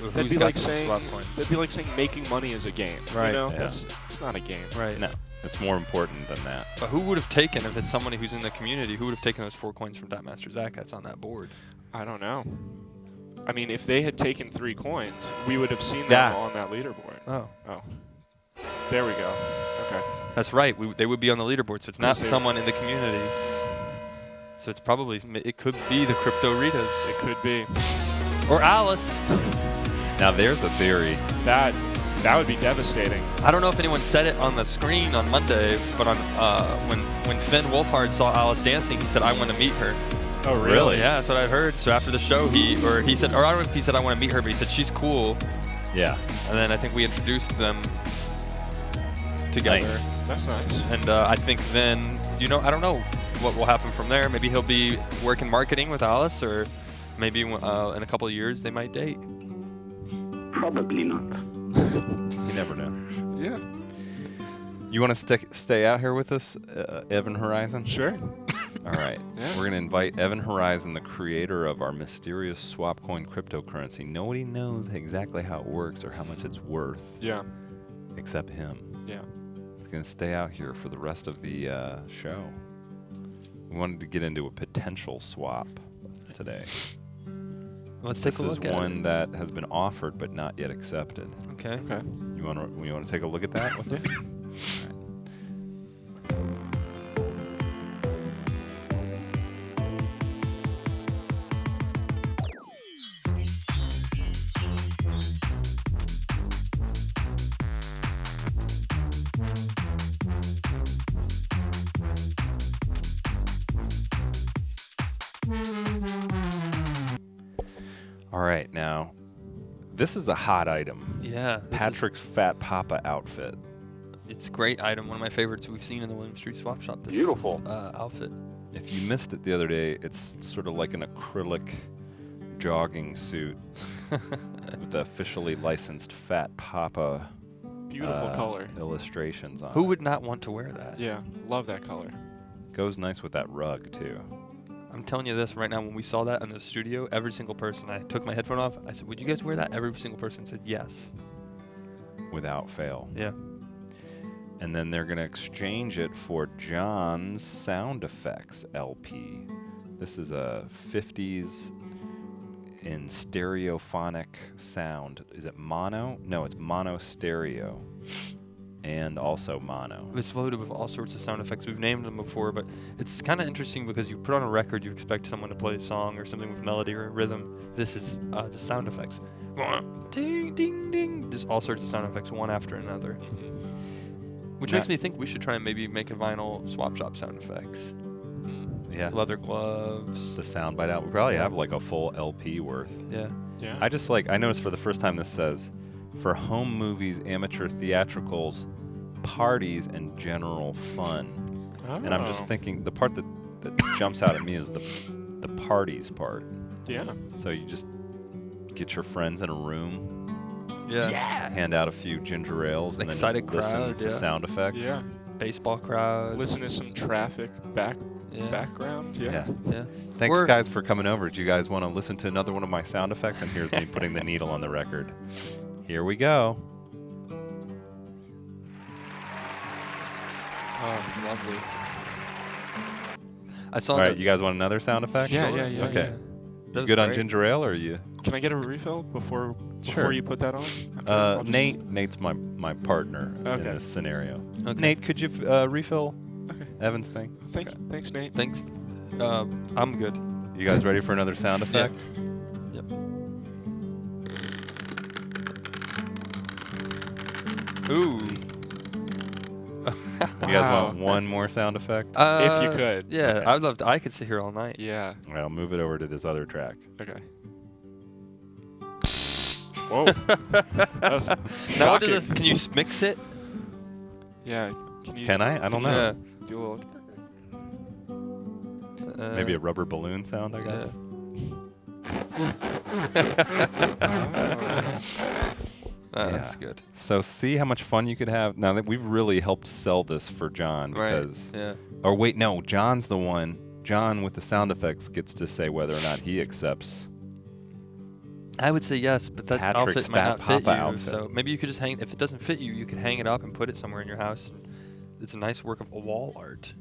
Who's That'd be got like some saying swap coins. that'd be like saying making money is a game. Right. You know, Yeah. it's not a game. Right. No, it's more important than that. But who would have taken, if it's somebody who's in the community, who would have taken those 4 coins from Master Zach that's on that board? I don't know. I mean, if they had taken 3 coins, we would have seen them Yeah. on that leaderboard. Oh. Oh. There we go. Okay. That's right. They would be on the leaderboard, so it's not Because they- someone in the community. So it's probably, it could be the Crypto Ritas. It could be. Or Alice. Now there's a theory. That would be devastating. I don't know if anyone said it on the screen on Monday, but on when Finn Wolfhard saw Alice dancing, he said, I want to meet her. Oh, Really? Yeah, that's what I heard. So after the show, he said, or I don't know if he said, I want to meet her, but he said, she's cool. Yeah. And then I think we introduced them together. Nice. That's nice. And I think then, I don't know what will happen from there. Maybe he'll be working marketing with Alice, or maybe in a couple of years they might date. Probably not. You never know. Yeah. You want to stay out here with us, Evan Horizon? Sure. All right. Yeah. We're going to invite Evan Horizon, the creator of our mysterious swap coin cryptocurrency. Nobody knows exactly how it works or how much it's worth Yeah. except him. Yeah. He's going to stay out here for the rest of the show. We wanted to get into a potential swap today. Let's take This a is look at one it. that has been offered but not yet accepted. Okay. Okay. You want to take a look at that with us? All right. All right, now, this is a hot item. Yeah. this is- Patrick's Fat Papa outfit. It's a great item. One of my favorites we've seen in the William Street Swap Shop. This Beautiful. Outfit. If you missed it the other day, it's sort of like an acrylic jogging suit with the officially licensed Fat Papa Beautiful color. illustrations on Who it. would not want to wear that? Yeah. Love that color. Goes nice with that rug, too. I'm telling you this right now. When we saw that in the studio, every single person, I took my headphone off. I said, "Would you guys wear that?" Every single person said yes. Without fail. Yeah. And then they're going to exchange it for John's sound effects LP. This is a 50s in stereophonic sound. Is it mono? No, it's mono stereo. And also mono. It's loaded with all sorts of sound effects. We've named them before, but it's kind of interesting because you put on a record, you expect someone to play a song or something with melody or rhythm. This is just sound effects. Ding, ding, ding. Just all sorts of sound effects, one after another. Which makes me think we should try and maybe make a vinyl swap shop sound effects. Yeah. Leather gloves. The soundbite out. We probably have like a full LP worth. Yeah. Yeah. I noticed for the first time this says, for home movies, amateur theatricals, parties, and general fun. Oh. And I'm just thinking, the part that jumps out at me is the parties part. Yeah. So you just get your friends in a room, Yeah. hand out a few ginger ales, and then Excited just listen crowd, to yeah. sound effects. Yeah. Baseball crowd. Listen to some traffic background. Yeah. Yeah. Thanks, We're- guys, for coming over. Do you guys want to listen to another one of my sound effects? And here's me putting the needle on the record. Here we go. Oh, lovely. I saw All right, that. you guys want another sound effect? Yeah, Sure. yeah, yeah. Okay. That You was good on great. ginger ale, or are you? Can I get a refill before Sure. you put that on? Okay, I'll just- Nate's my partner in Okay. this scenario. Okay. Nate, could you refill Okay. Evan's thing? Thanks, Nate. Thanks. I'm good. You guys ready for another sound effect? Yep. Ooh. You guys want one more sound effect? If you could. Yeah, Okay. I would love to. I could sit here all night. Yeah. All right, I'll move it over to this other track. Okay. Whoa. That was Now what shocking. does this, can you mix it? Yeah. Can you? Can I? I don't know. Do a little. Yeah. Maybe a rubber balloon sound, I guess. That's Yeah. good. So see how much fun you could have. Now that we've really helped sell this for John Right. because. Yeah. Or wait, no, John's the one. John with the sound effects gets to say whether or not he accepts. I would say yes, but that Patrick's outfit might Fat not fit Papa you. outfit. So maybe you could just hang. If it doesn't fit you, you could hang it up and put it somewhere in your house. It's a nice work of wall art.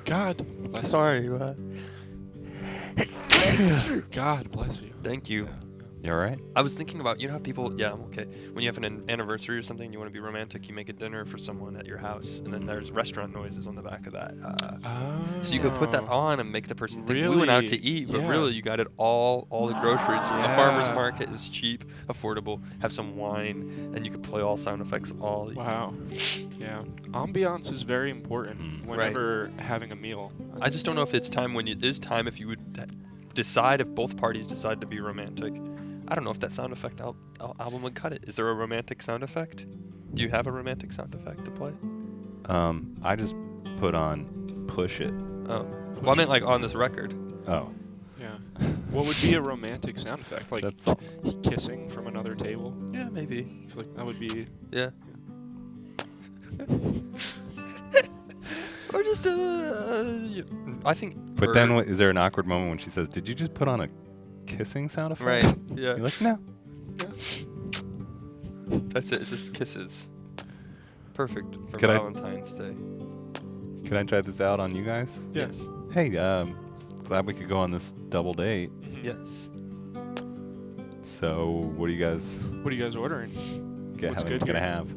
God bless Sorry. you. God bless you. Thank you. You all right? I was thinking about, you know how people, yeah, I'm okay. When you have an anniversary or something, you want to be romantic, you make a dinner for someone at your house, and then there's restaurant noises on the back of that. So you could put that on and make the person think we went out to Really? eat, but Yeah. really you got it all the groceries. The Yeah. farmer's market is cheap, affordable, have some wine, and you could play all sound effects all. Wow. Yeah. Ambiance is very important Mhm. whenever having a meal. I just don't know if it's time when it is time if you would decide, if both parties decide to be romantic. I don't know if that sound effect album would cut it. Is there a romantic sound effect? Do you have a romantic sound effect to play? I just put on Push It. Oh. Well, I meant like on this record. Oh. Yeah. What would be a romantic sound effect? Like That's- kissing from another table? Yeah, maybe. I feel like that would be. Yeah. Or just I think. But then is there an awkward moment when she says, "Did you just put on a kissing sound effect?" Right. Yeah. You're like, "No." That's it. It's just kisses. Perfect for Could I- Valentine's Day. Can I try this out on you guys? Yes. Hey, glad we could go on this double date. Yes. So, what do you guys What are you guys ordering? What's good gonna here? have?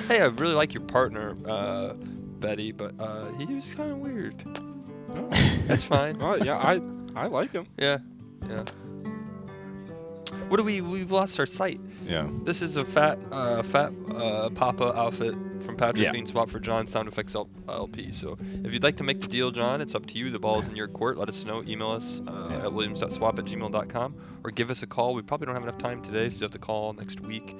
Hey, I really like your partner, Betty, but he was kind of weird. Oh. That's fine. Oh yeah, I like him. Yeah. Yeah. What do we've lost our sight. Yeah. This is a fat Papa outfit from Patrick Yeah. being swapped for John's Sound Effects LP. So if you'd like to make the deal, John, it's up to you. The ball's in your court. Let us know. Email us at williams.swap@gmail.com or give us a call. We probably don't have enough time today, so you have to call next week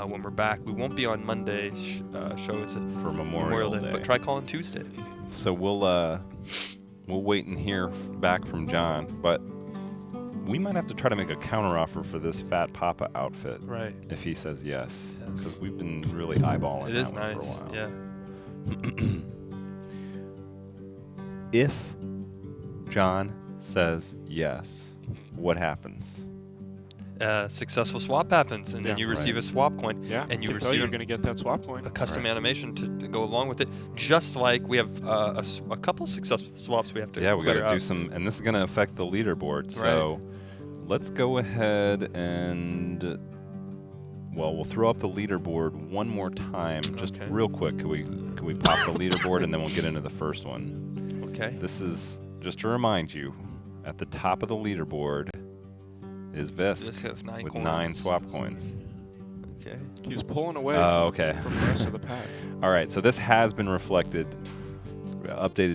when we're back. We won't be on Monday's show. It's For Memorial Day. but try calling Tuesday. So we'll wait and hear back from John, but we might have to try to make a counteroffer for this Fat Papa outfit Right. if he says yes, Yes. because we've been really eyeballing It that is one nice. for a while. Yeah. If John says yes, what happens? Successful swap happens, and then Yeah. you receive Right. a swap coin, Yeah. and you can tell receive you're going to get that swap coin. a custom Right. animation to go along with it. Just like we have a couple successful swaps we have to Yeah, we got clear to do out. some, and this is going to affect the leaderboard. So let's go ahead and, well, we'll throw up the leaderboard one more time, just Okay. real quick. Can we pop the leaderboard and then we'll get into the first one? Okay. This is just to remind you, at the top of the leaderboard is Visk Just have 9 with coins. 9 swap coins. Okay. He's pulling away Oh, okay. from the rest of the pack. All right, so this has been updated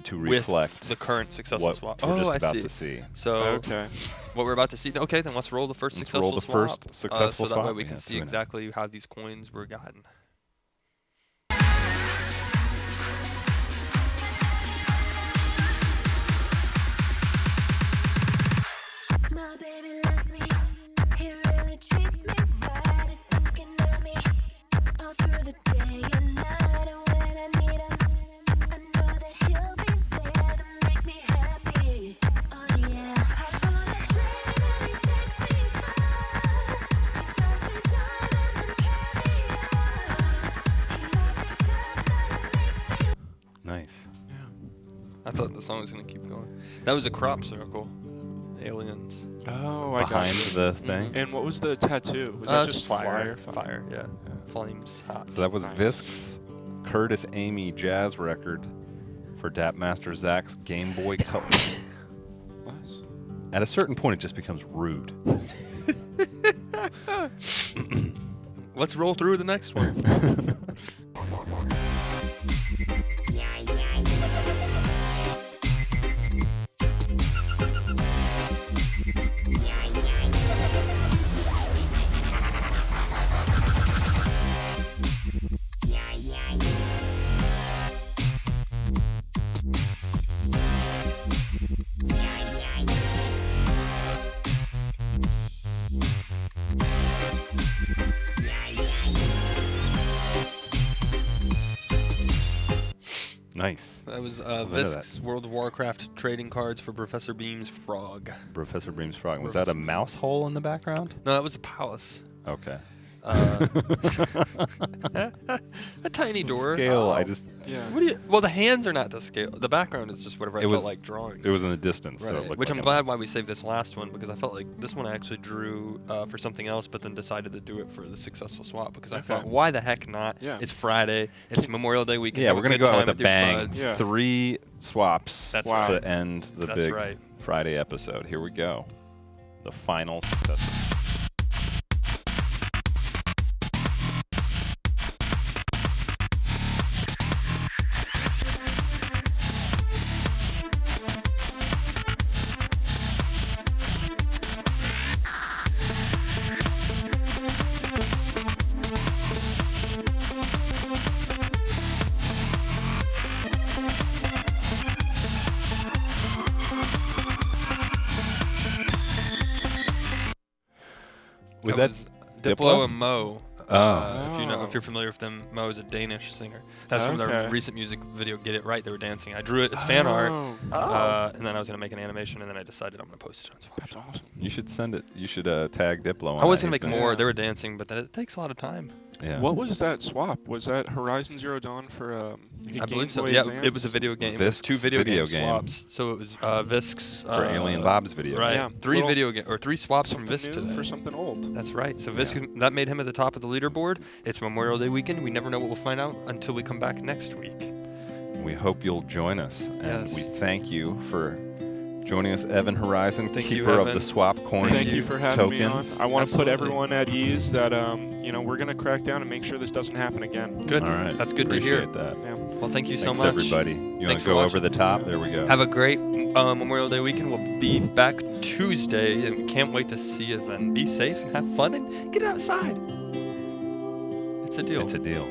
to reflect With the current successful what swap. we're just I about see. to see. So Okay. what we're about to see. Okay, then let's roll the first Let's successful roll the swap. first successful so that way swap. we Yeah, can let's see do it now. exactly how these coins were gotten. My baby loves me, he really treats me right. He's thinking of me all through the day and night. And when I need him, I know that he'll be there to make me happy. Oh yeah, hop on the plane and he takes me far. He buys me diamonds and caviar. He might be tough, but it makes me. Nice. I thought the song was gonna keep going. That was a crop circle. Aliens. Oh, I got Behind you. the thing. And what was the tattoo? Was that It's just fire? fire? Fire, yeah. Flames hot. So that was Nice. Visk's Curtis Amy jazz record for Dap Master Zach's Game Boy Color. Nice. At a certain point, it just becomes rude. Let's roll through the next one. Nice. That was was into that. Visk's World of Warcraft trading cards for Professor Beam's frog. Professor Bream's frog. Was that a mouse hole in the background? No, that was a palace. Okay. A tiny door. Scale. I just. Yeah. What do you? Well, the hands are not the scale. The background is just whatever I It was felt like drawing. It was in the distance, so it Right. looked Which like I'm a glad mouse. why we saved this last one, because I felt like this one I actually drew for something else, but then decided to do it for the successful swap because I Okay. thought, why the heck not? Yeah. It's Friday. It's Memorial Day weekend. Yeah, have we're a gonna good go out time with a your bang. buds. Yeah. 3 swaps That's to right. end the That's big right. Friday episode. Here we go. The final success. Was that was Diplo? Diplo and Mo. Oh. If you know, if you're familiar with them, Mo is a Danish singer. That's from their Okay. recent music video, "Get It Right." They were dancing. I drew it as fan art, Oh, and then I was gonna make an animation, and then I decided I'm gonna post it on Swap. that's awesome. You should send it. You should tag Diplo on I was that. gonna He's make been- more. Yeah. They were dancing, but then it takes a lot of time. Yeah. What was that swap? Was that Horizon Zero Dawn for like a I believe Game so. Boy Yeah, Advance? it was a video game. It was Visk's 2 video video game game. swaps. So it was Visk's For Alien Bob's video. Right. Yeah, 3 little- video game or 3 swaps from something Visk new today. for something old. That's right. So Visk, that made him at the top of the leaderboard. It's Memorial Day weekend. We never know what we'll find out until we come back next week. We hope you'll join us, and Yes. we thank you for joining us, Evan Horizon, Thank you, keeper of Evan. the swap coin Thank you for having me on. tokens. I want to put Absolutely. everyone at ease that we're gonna crack down and make sure this doesn't happen again. Good. All right. That's good to hear. Appreciate that. Yeah. Well, thank you so Thanks, much. everybody. You want Thanks to for go watching. over the top? There we go. Have a great Memorial Day weekend. We'll be back Tuesday, and we can't wait to see you then. Be safe and have fun and get outside. It's a deal. It's a deal.